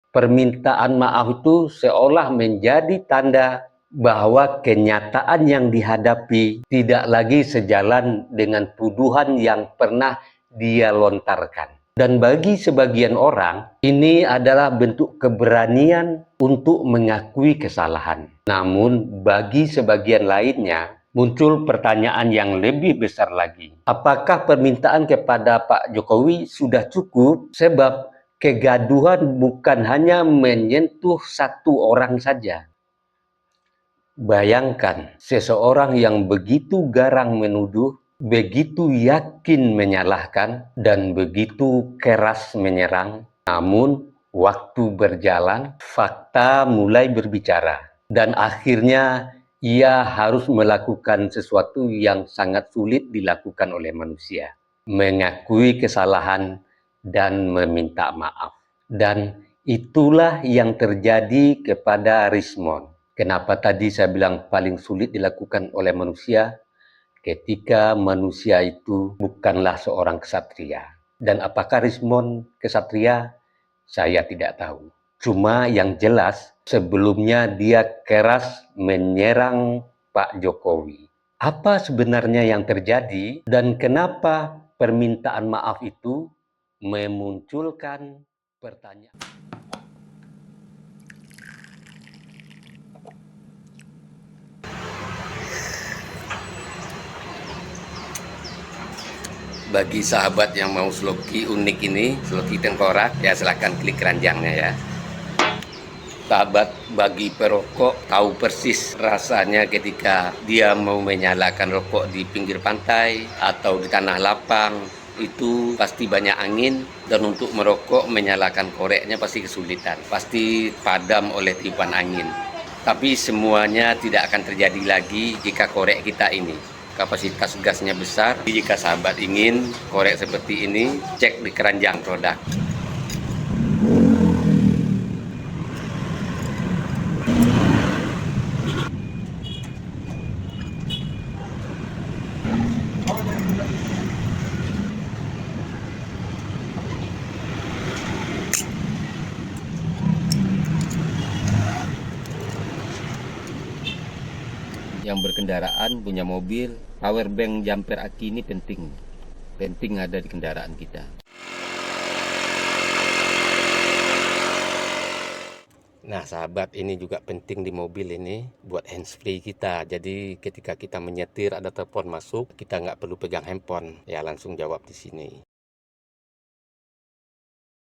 Permintaan maaf itu seolah menjadi tanda bahwa kenyataan yang dihadapi tidak lagi sejalan dengan tuduhan yang pernah dia lontarkan. Dan bagi sebagian orang, ini adalah bentuk keberanian untuk mengakui kesalahan. Namun, bagi sebagian lainnya, muncul pertanyaan yang lebih besar lagi. Apakah permintaan kepada Pak Jokowi sudah cukup? Sebab kegaduhan bukan hanya menyentuh satu orang saja. Bayangkan, seseorang yang begitu garang menuduh, begitu yakin menyalahkan, dan begitu keras menyerang. Namun, waktu berjalan, fakta mulai berbicara. Dan akhirnya, ia harus melakukan sesuatu yang sangat sulit dilakukan oleh manusia. Mengakui kesalahan dan meminta maaf. Dan itulah yang terjadi kepada Rismond. Kenapa tadi saya bilang paling sulit dilakukan oleh manusia? Ketika manusia itu bukanlah seorang ksatria. Dan apakah Rismond ksatria? Saya tidak tahu. Cuma yang jelas, sebelumnya dia keras menyerang Pak Jokowi. Apa sebenarnya yang terjadi dan kenapa permintaan maaf itu memunculkan pertanyaan? Bagi sahabat yang mau sloki unik ini, sloki tengkorak, ya silahkan klik keranjangnya ya. Sahabat bagi perokok tahu persis rasanya ketika dia mau menyalakan rokok di pinggir pantai atau di tanah lapang. Itu pasti banyak angin dan untuk merokok menyalakan koreknya pasti kesulitan. Pasti padam oleh tiupan angin. Tapi semuanya tidak akan terjadi lagi jika korek kita ini kapasitas gasnya besar. Jika sahabat ingin korek seperti ini, cek di keranjang produk. Yang berkendaraan punya mobil, power bank jumper aki ini penting ada di kendaraan kita. Nah sahabat, ini juga penting di mobil ini buat handsfree kita. Jadi ketika kita menyetir ada telepon masuk, kita nggak perlu pegang handphone, ya langsung jawab di sini.